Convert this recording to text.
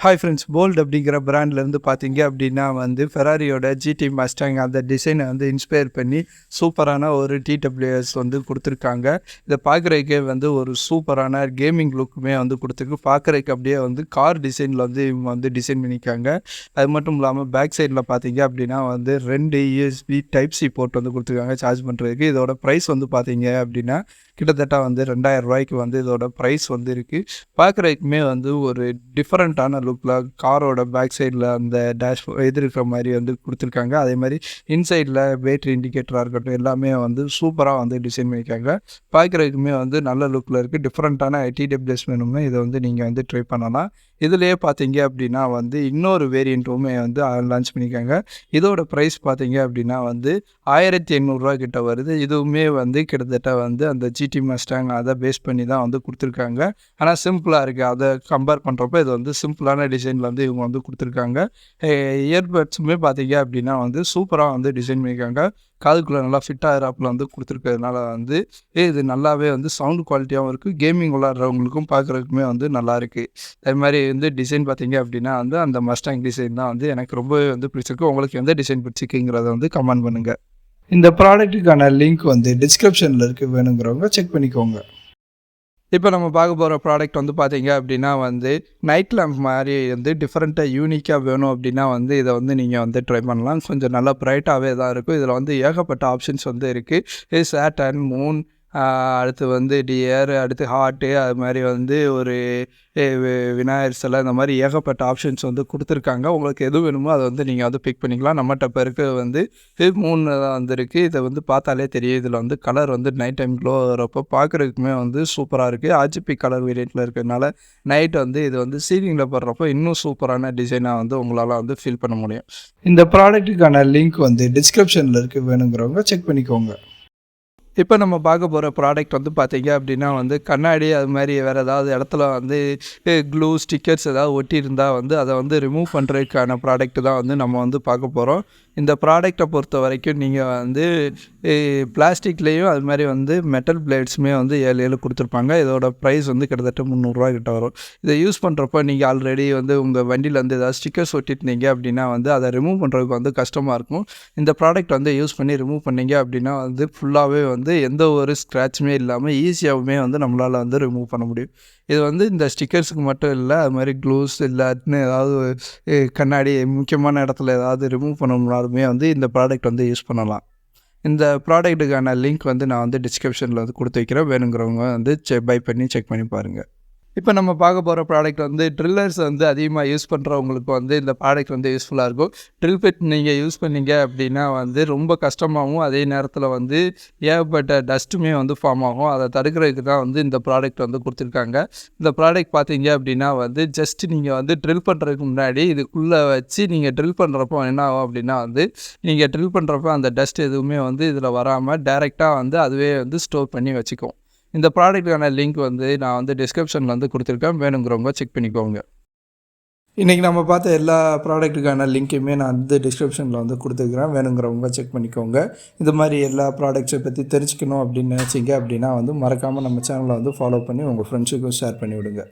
Hi friends, bolt அப்படிங்கிற பிராண்ட்லேருந்து பார்த்தீங்க அப்படின்னா ஃபெராரியோட ஜிடி மஸ்டாங் அந்த டிசைனை இன்ஸ்பயர் பண்ணி சூப்பரான ஒரு டிடபிள்யூஎஸ் கொடுத்துருக்காங்க. இதை பார்க்குறதுக்கே ஒரு சூப்பரான கேமிங் லுக்குமே கொடுத்துருக்கு. பார்க்குறதுக்கு அப்படியே கார் டிசைனில் இவங்க டிசைன் பண்ணியிருக்காங்க. அது மட்டும் இல்லாமல் பேக் சைடில் பார்த்தீங்க அப்படின்னா 2 யூஎஸ்பி டைப் சி போர்ட் கொடுத்துருக்காங்க சார்ஜ் பண்ணுறதுக்கு. இதோட ப்ரைஸ் பார்த்தீங்க அப்படின்னா கிட்டத்தட்ட 2000 ரூபாய்க்கு இதோட ப்ரைஸ் இருக்குது. பார்க்குறதுக்குமே ஒரு டிஃப்ரெண்ட்டான லுக்கில் காரோட பேக் சைடில் அந்த டேஷ் இது இருக்கிற மாதிரி கொடுத்துருக்காங்க. அதே மாதிரி இன்சைடில் பேட்டரி இண்டிகேட்டராக இருக்கட்டும் எல்லாமே சூப்பராக டிசைன் பண்ணியிருக்காங்க. பார்க்குறதுக்குமே நல்ல லுக்கில் இருக்குது. டிஃப்ரெண்ட்டான டிடபிள்யூஎஸ் வேணும்னா இதை நீங்கள் ட்ரை பண்ணலாம். இதுலேயே பார்த்தீங்க அப்படின்னா இன்னொரு வேரியண்ட்டுமே லான்ச் பண்ணியிருக்காங்க. இதோட ப்ரைஸ் பார்த்தீங்க அப்படின்னா 1800 கிட்ட வருது. இதுவுமே கிட்டத்தட்ட அந்த ஜிடி மஸ்டாங் அதை பேஸ் பண்ணி தான் கொடுத்துருக்காங்க. ஆனால் சிம்பிளாக இருக்குது. அதை கம்பேர் பண்ணுறப்ப இது சிம்பிளான டிசைனில் இவங்க கொடுத்துருக்காங்க. இயர்பட்ஸுமே பார்த்தீங்க அப்படின்னா சூப்பராக டிசைன் பண்ணியிருக்காங்க. காதுக்குள்ளே நல்லா ஃபிட் ஆகிறாப்புல கொடுத்துருக்கிறதுனால இது நல்லாவே சவுண்ட் குவாலிட்டியாகவும் இருக்குது. கேமிங் விளாட்றவங்களுக்கும் பார்க்குறதுக்குமே நல்லா இருக்குது. அது மாதிரி டிசைன் பார்த்தீங்க அப்படின்னா அந்த மஸ்டாங் டிசைன் தான் எனக்கு ரொம்பவே பிடிச்சிருக்கு. உங்களுக்கு எந்த டிசைன் பிடிச்சிருக்குங்கிறத கமெண்ட் பண்ணுங்கள். இந்த ப்ராடக்ட்டுக்கான லிங்க் டிஸ்கிரிப்ஷனில் இருக்குது, வேணுங்கிறவங்க செக் பண்ணிக்கோங்க. இப்போ நம்ம பார்க்க போகிற ப்ராடக்ட் பார்த்தீங்க அப்படின்னா நைட் லேம்ப் மாதிரி டிஃப்ரெண்ட்டாக யூனிக்காக வேணும் அப்படின்னா இதை நீங்கள் ட்ரை பண்ணலாம். கொஞ்சம் நல்லா ப்ரைட்டாகவே தான் இருக்கும். இதில் ஏகப்பட்ட ஆப்ஷன்ஸ் இருக்குது. சேட்டர்ன், மூன், அடுத்து டியர், அடுத்து ஹார்ட்டு, அது மாதிரி ஒரு விநாயகர் சிலை, இந்த மாதிரி ஏகப்பட்ட ஆப்ஷன்ஸ் கொடுத்துருக்காங்க. உங்களுக்கு எது வேணுமோ அதை நீங்கள் பிக் பண்ணிக்கலாம். நம்மகிட்ட இப்போ இருக்க மூணு தான் இருக்குது. இதை பார்த்தாலே தெரியும். இதில் கலர் நைட் டைம் க்ளோ வரப்போ பார்க்குறதுக்குமே சூப்பராக இருக்குது. ஆர்ஜிபி கலர் வேரியண்ட்டில் இருக்கிறதுனால நைட் இது சீலிங்கில் போடுறப்போ இன்னும் சூப்பரான டிசைனாக உங்களால் ஃபீல் பண்ண முடியும். இந்த ப்ராடக்ட்டுக்கான லிங்க் டிஸ்கிரிப்ஷனில் இருக்குது, வேணுங்கிறவங்க செக் பண்ணிக்கோங்க. இப்போ நம்ம பார்க்க போகிற ப்ராடக்ட் பார்த்தீங்க அப்படின்னா கண்ணாடி, அது மாதிரி வேறு ஏதாவது இடத்துல க்ளூ ஸ்டிக்கர்ஸ் ஏதாவது ஒட்டியிருந்தால் அதை ரிமூவ் பண்ணுறதுக்கான ப்ராடக்ட் தான் நம்ம பார்க்க போகிறோம். இந்த ப்ராடக்டை பொறுத்த வரைக்கும் நீங்கள் பிளாஸ்டிக்லேயும் அது மாதிரி மெட்டல் பிளேட்ஸுமே 7 கொடுத்துருப்பாங்க. இதோட ப்ரைஸ் கிட்டத்தட்ட 300 கிட்ட வரும். இதை யூஸ் பண்ணுறப்போ நீங்கள் ஆல்ரெடி உங்கள் வண்டியில் ஏதாவது ஸ்டிக்கர்ஸ் ஒட்டிருந்தீங்க அப்படின்னா அதை ரிமூவ் பண்ணுறதுக்கு கஷ்டமாக இருக்கும். இந்த ப்ராடக்ட் யூஸ் பண்ணி ரிமூவ் பண்ணிங்க அப்படின்னா ஃபுல்லாகவே எந்த ஒரு ஸ்க்ராட்சுமே இல்லாமல் ஈஸியாகவுமே நம்மளால் ரிமூவ் பண்ண முடியும். இது இந்த ஸ்டிக்கர்ஸுக்கு மட்டும் இல்லை, அது மாதிரி க்ளூஸ் இல்லாட்டின்னு ஏதாவது கண்ணாடி முக்கியமான இடத்துல ஏதாவது ரிமூவ் பண்ணணும்னாலுமே இந்த ப்ராடக்ட் யூஸ் பண்ணலாம். இந்த ப்ராடக்ட்டுக்கான லிங்க் நான் டிஸ்கிரிப்ஷனில் கொடுத்து வைக்கிறேன். வேணுங்கிறவங்க பை பண்ணி செக் பண்ணி பாருங்கள். இப்போ நம்ம பார்க்க போகிற ப்ராடக்ட் ட்ரில்லர்ஸ் அதிகமாக யூஸ் பண்ணுறவங்களுக்கு இந்த ப்ராடக்ட் யூஸ்ஃபுல்லாக இருக்கும். ட்ரில் பிட் நீங்கள் யூஸ் பண்ணீங்க அப்படின்னா ரொம்ப கஷ்டமாகவும் அதே நேரத்தில் ஏகப்பட்ட டஸ்ட்டுமே ஃபார்ம் ஆகும். அதை தடுக்கிறதுக்கு தான் இந்த ப்ராடக்ட் கொடுத்துருக்காங்க. இந்த ப்ராடக்ட் பார்த்தீங்க அப்படின்னா ஜஸ்ட் நீங்கள் ட்ரில் பண்ணுறதுக்கு முன்னாடி இதுக்குள்ளே வச்சு நீங்கள் ட்ரில் பண்ணுறப்போ என்ன ஆகும் அப்படின்னா நீங்கள் ட்ரில் பண்ணுறப்போ அந்த டஸ்ட் எதுவுமே இதில் வராமல் டைரெக்டாக அதுவே ஸ்டோர் பண்ணி வச்சுக்கும். இந்த ப்ராடக்ட்டுக்கான லிங்க் நான் டிஸ்கிரிப்ஷனில் கொடுத்துருக்கேன். வேணுங்கிறவங்க செக் பண்ணிக்கோங்க. இன்றைக்கி நம்ம பார்த்த எல்லா ப்ராடக்ட்டுக்கான லிங்க்குமே நான் டிஸ்கிரிப்ஷனில் கொடுத்துருக்குறேன். வேணுங்கிறவங்க செக் பண்ணிக்கோங்க. இது மாதிரி எல்லா ப்ராடக்ட்ஸை பற்றி தெரிஞ்சுக்கணும் அப்படின்னு நினச்சிங்க அப்படின்னா மறக்காமல் நம்ம சேனலை ஃபாலோ பண்ணி உங்கள் ஃப்ரெண்ட்ஸுக்கும் ஷேர் பண்ணி விடுங்க.